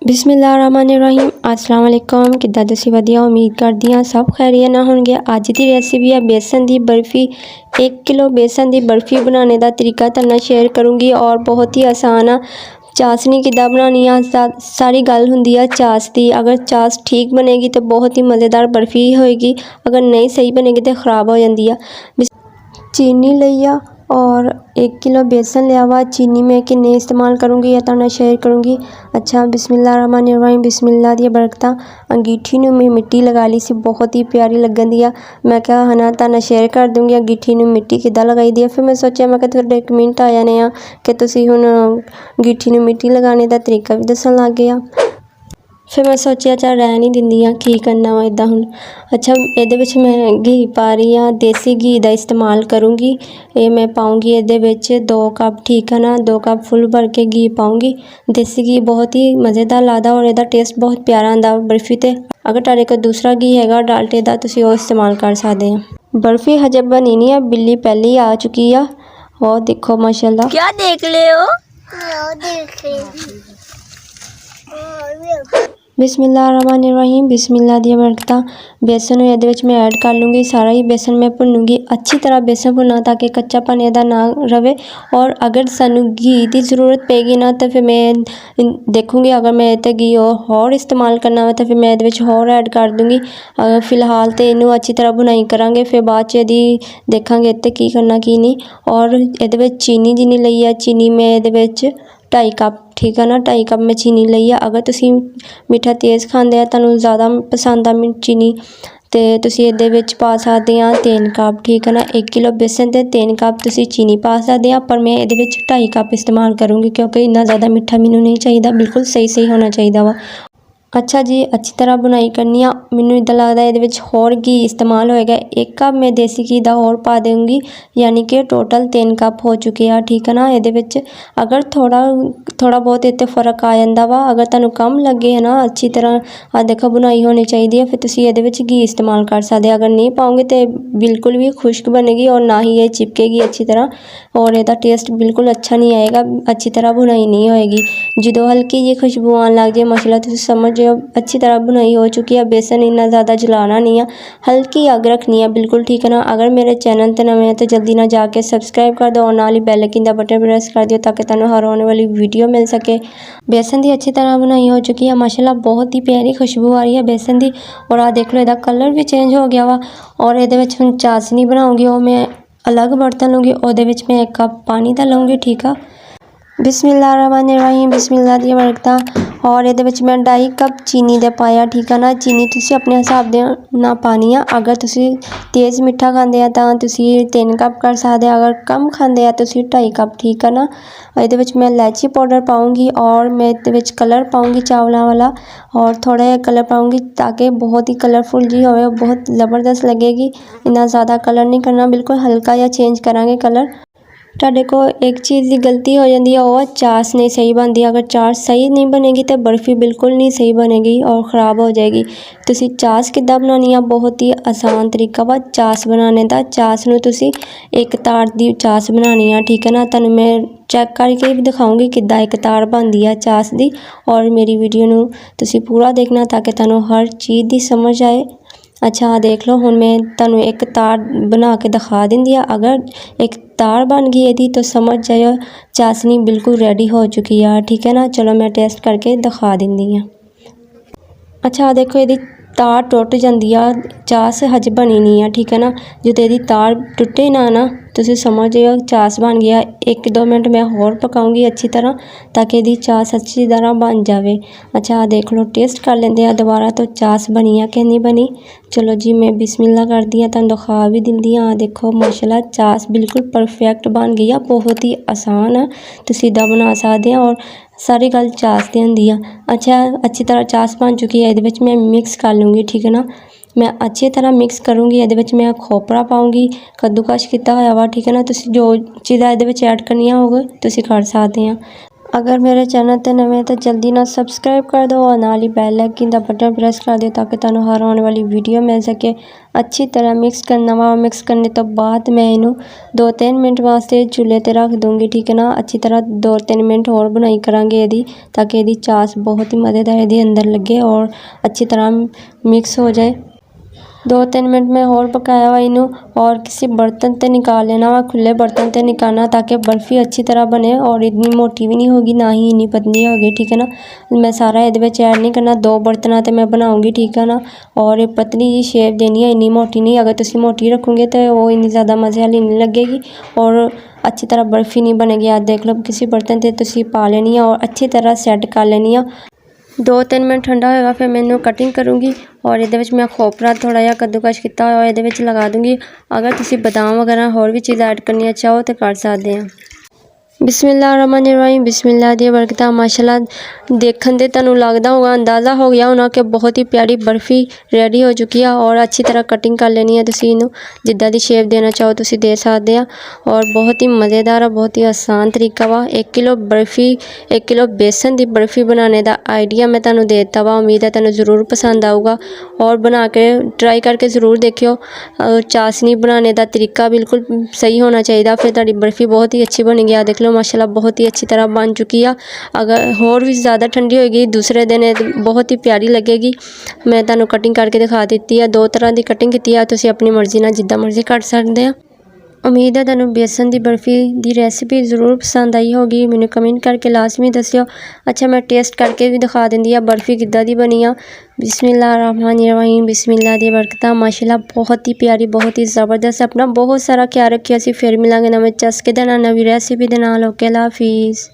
बिस्मिल्लाहिर्रहमानिर्रहीम अस्सलाम वालेकुम। किद्दां तुसीं वधिया उम्मीद करदी हां सब खैरियत नाल होणगे। अज दी रेसिपी है बेसन दी बर्फ़ी। 1 किलो बेसन दी बर्फ़ी बनाने दा तरीका तुहाडे नाल शेयर करूँगी और बहुत ही आसान आ। चाशनी किद्दां बनानी आ, सारी गल हुंदी आ चास दी। अगर चास ठीक बनेगी तो बहुत ही मज़ेदार बर्फ़ी होएगी, अगर नहीं सही बनेगी तो ख़राब हो जाती है। चीनी लिया और 1 किलो बेसन लिया हुआ। चीनी में कितनी इस्तेमाल करूँगी या तुहाडे नाल शेयर करूँगी। अच्छा बिस्मिल्लाहिर्रहमानिर्रहीम, बिस्मिल्लाह दी बरकतां। अंगीठी नूं मैं मिट्टी लगा ली सी, बहुत ही प्यारी लगन दी आ। मैं कहा है ना तुहाडे नाल शेयर कर दूँगी अंगीठी नूं मिट्टी किद्दां लगाई दी है। फिर मैं सोचा मैं तुहाडे कमेंट आ जाने आ कि तुसीं हुण अंगीठी नूं मिट्टी लगाने दा तरीका भी दस्सण लग गए आ। फिर मैं सोचा चल रहन ही दिंदी आ, की करना वा इदां हुण। अच्छा इहदे विच मैं घी पा रही हाँ, देसी घी दा इस्तेमाल करूँगी। ये मैं पाऊँगी इहदे विच 2 कप, ठीक है ना, 2 कप फुल भर के घी पाऊँगी। देसी घी बहुत ही मज़ेदार लगदा और इहदा टेस्ट बहुत प्यारा आंदा बर्फ़ी ते। अगर तुहाडे कोल दूसरा घी हैगा डालडे दा तुसीं ओह इस्तेमाल कर सकदे आ। बर्फ़ी हजे बनी नहीं है, बिल्ली पहले ही आ चुकी आ। और देखो माशाल्लाह। क्या देख ले हो? बिस्मिल्लाहिर्रहमानिर्रहीम, बिस्मिल्लाह दी बरकतां। बेसन इहदे विच मैं ऐड कर लूँगी, सारा ही बेसन मैं भुनूँगी। अच्छी तरह बेसन भुनना ताकि कच्चापन इहदा ना रवे। और अगर सानू घी दी ज़रूरत पेगी ना तो फिर मैं देखूँगी, अगर मैं इत्ते घी होर इस्तेमाल करना वा तो फिर मैं इहदे विच होर ऐड कर दूँगी। फ़िलहाल तो इनू अच्छी तरह बुनाई करांगे, फिर बाद च इहदी देखांगे इत्ते की करना की नहीं। और इहदे विच चीनी जिन्नी लई है, चीनी मैं इहदे विच 2.5 कप, ठीक है ना, 2.5 कप मैं चीनी लई है। अगर तुसीं मिठा तेज़ खांदे आ, तुहानूं ज़्यादा पसंद आ चीनी ते तुसीं इहदे विच पा सकदे आ 3 कप, ठीक है ना। 1 किलो बेसन ते 3 कप तुसीं चीनी पा सकदे आ, पर मैं इहदे विच 2.5 कप इस्तेमाल करूँगी क्योंकि इन्ना ज़्यादा मिठा मैनूं नहीं चाहिदा, बिल्कुल सही होना चाहिदा वा। अच्छा जी, अच्छी तरह बुनाई करनी आ। मैनूं इदां लगदा इहदे विच होर घी इस्तेमाल होएगा। 1 कप मैं देसी घी दा होर पा दूँगी, यानी कि टोटल 3 कप हो चुके आ, ठीक है ना। इहदे विच अगर थोड़ा बहुत इत्ते फ़र्क आ जांदा वा, अगर तुहानूं कम लगे है ना, अच्छी तरह आ देखो बुनाई होनी चाहिदी है, फिर तुसीं इहदे विच घी इस्तेमाल कर सकदे। अगर नहीं पाओगे तो बिल्कुल भी खुश्क बनेगी और ना ही ये चिपकेगी अच्छी तरह, और इहदा टेस्ट बिल्कुल अच्छा नहीं आएगा, अच्छी तरह बुनाई नहीं होएगी। जो हल्की जी खुशबू आन लग जाए मसाला, तुसीं समझ जाओ अच्छी तरह बुनाई हो चुकी है। बेसन इन्ना ज़्यादा जलाना नहीं है, हल्की अग रखनी है, बिल्कुल ठीक है ना। अगर मेरे चैनल ते नवे हैं तो जल्दी ना जाके सब्सक्राइब कर दो और नाल ही बैल आइकन दा बटन प्रेस कर दिओ ताकि तुहानूं हर आने वाली वीडियो मिल सके। बेसन दी अच्छी तरह बुनाई हो चुकी है माशाल्लाह, बहुत ही प्यारी खुशबू आ रही है बेसन दी। और आ देख लो इहदा कलर भी चेंज हो गया वा। और इहदे विच हुण चाशनी बनाऊँगी, वो मैं अलग बर्तन लूँगी, उहदे विच मैं 1 कप पानी दा लूँगी, ठीक आ। बिस्मिल्लाहिर्रहमानिर्रहीम, बिस्मिल्लाह दी बरकतां। और इहदे विच मैं 2.5 कप चीनी दे पाया, ठीक है ना। चीनी तुसीं अपने हिसाब दे नाल पानी आ। अगर तुसीं तेज़ मिठा खांदे आ तां तुसीं 3 कप कर सकदे, अगर कम खांदे आ तुसीं 2.5 कप, ठीक है ना। इहदे विच मैं इलायची पाउडर पाऊँगी और मैं इहदे विच कलर पाऊँगी चावलां वाला, और थोड़ा जिहा कलर पाऊँगी ताकि बहुत ही कलरफुल जी होवे, बहुत ज़बरदस्त लगेगी। इन्ना ज़्यादा कलर नहीं करना, बिल्कुल हल्का जिहा चेंज करांगे कलर। तुहाडे कोल एक चीज़ की गलती हो जाती है, वो चास नहीं सही बनती। अगर चास सही नहीं बनेगी तो बर्फ़ी बिल्कुल नहीं सही बनेगी और ख़राब हो जाएगी। तुसीं चास किद्दां बनानी है, बहुत ही आसान तरीका वा चास बनाने दा। चास नूं तुसीं एक तार दी चास बनानी है, ठीक है ना। तुहानूं मैं चेक करके भी दिखाऊँगी किद्दां एक तार बनदी है चास दी। और मेरी वीडियो नूं तुसीं पूरा देखना ताकि तुहानूं हर चीज़ दी समझ आए। अच्छा आ देख लो, हुण मैं तुहानूं एक तार बना के दिखा दिंदी आ। अगर एक तार बन गई यदि तो समझ जाओ चाशनी बिल्कुल रेडी हो चुकी है, ठीक है ना। चलो मैं टेस्ट करके दिखा दिंदी हाँ। अच्छा देखो यदि तार टुट जाती है, चास हज बनी नहीं है, ठीक है ना। जो यदि तार टुटे ना तुसीं समझ जाओ चास बन गया। 1-2 मिनट मैं होर पकाऊँगी अच्छी तरह ताकि यदि चास अच्छी तरह बन जाए। अच्छा देख लो, टेस्ट कर लेंदे आ दोबारा तो चास बनी है कि नहीं बनी। चलो जी मैं बिस्मिल्लाह करदी हाँ, तुहानूं दिखा भी दिंदी हाँ। देखो माशाल्लाह चास बिल्कुल परफेक्ट बन गई है, बहुत ही आसान है, तुसीं इदां बना सकदे हो। और सारी गल चास दी हुंदी आ। अच्छा अच्छी तरह चास बन चुकी है, इहदे विच मैं मिक्स कर लूँगी, ठीक है ना। मैं अच्छी तरह मिक्स करूँगी। इहदे विच मैं खोपरा पाऊँगी, कद्दूकश किया हुआ वा, ठीक है ना। तुसीं जो चीज़ां इहदे विच ऐड करनियां होग तुसीं कर सकदे आ। अगर मेरे चैनल ते नवे तो जल्दी ना सब्सक्राइब कर दो और नाल ही बैल आइकन दा बटन प्रेस कर दिओ ताकि तुहानूं हर आने वाली वीडियो मिल सके। अच्छी तरह मिक्स करना वा। मिक्स करने तो बाद मैं इनू 2-3 मिनट वास्ते चूल्हे ते रख दूँगी, ठीक है ना। अच्छी तरह 2-3 मिनट होर बुनाई करांगे इहदी, ताकि इहदी चास बहुत ही मज़ेदार इहदे अंदर लगे और अच्छी तरह मिक्स हो जाए। 2-3 मिनट में और पकाया वा इनू और किसी बर्तन ते निकाल लेना वा, खुले बर्तन ते निकालना ताकि बर्फ़ी अच्छी तरह बने और इतनी मोटी भी नहीं होगी ना ही इन्नी पतली होगी, ठीक है ना। मैं सारा इहदे विच ऐड नहीं करना, 2 बर्तनां ते मैं बनाऊँगी, ठीक है ना। और ये पतली जी शेप देनी है, इन्नी मोटी नहीं। अगर तुसीं मोटी रखोगे तो वो इन्नी ज़्यादा मज़े वाली नहीं लगेगी और अच्छी तरह बर्फ़ी नहीं बनेगी। आ देख लो, किसी बर्तन ते तुसीं पा लेनी है और अच्छी तरह सैट कर लेनी है। 2-3 मिनट ठंडा होएगा फिर मैं इनू कटिंग करूँगी और इहदे विच मैं खोपरा थोड़ा जिहा कद्दूकश कीता होया इहदे विच लगा दूँगी। अगर तुसीं बादाम वगैरह होर भी चीज़ ऐड करनी चाहो तो कर सकदे आ। बिस्मिल्लाहिर्रहमानिर्रहीम, बिस्मिल्लाह दी बरकतां। माशाल्लाह देखन ते तुहानूं लगदा होगा, अंदाज़ा हो गया होना कि बहुत ही प्यारी बर्फ़ी रेडी हो चुकी है और अच्छी तरह कटिंग कर लेनी है। तुसीं इनू जिद्दां दी शेप देना चाहो तुसीं दे सकदे आ और बहुत ही मज़ेदार है, बहुत ही आसान तरीका वा। 1 किलो बर्फ़ी 1 किलो बेसन दी बर्फ़ी बनाने दा आइडिया मैं तुहानूं दे दित्ता वा। उम्मीद है तुहानूं ज़रूर पसंद आऊगा और बना के ट्राई करके ज़रूर देखियो। चाशनी बनाने दा तरीका बिल्कुल सही होना चाहिए, फिर तुहाडी बर्फ़ी बहुत ही अच्छी बनेगी। आ देख लो, माशाल्लाह बहुत ही अच्छी तरह बन चुकी है। अगर होर भी ज़्यादा ठंडी होएगी दूसरे दिन बहुत ही प्यारी लगेगी। मैं तुहानूं कटिंग करके दिखा दित्ती है, 2 तरह दी कटिंग कीती है, तुसीं अपनी मर्ज़ी नाल जिद्दां मर्ज़ी कट सकदे आ। उम्मीद है तुहानूं बेसन दी बर्फ़ी दी रेसिपी ज़रूर पसंद आई होगी। मैनूं कमेंट करके लाजमी दस्सिओ। अच्छा, मैं टेस्ट करके भी दिखा दिंदी आ बर्फ़ी किद्दां दी बनी आ। बिस्मिल्लाहिर्रहमानिर्रहीम, बिस्मिल्लाह दी बरकतां। माशाल्लाह बहुत ही प्यारी, बहुत ही ज़बरदस्त। अपना बहुत सारा ख्याल रखियो। असीं फिर मिलांगे नवें चस्के दे नाल, नवीं रेसिपी दे नाल। ओके, अल्लाह हाफिज़।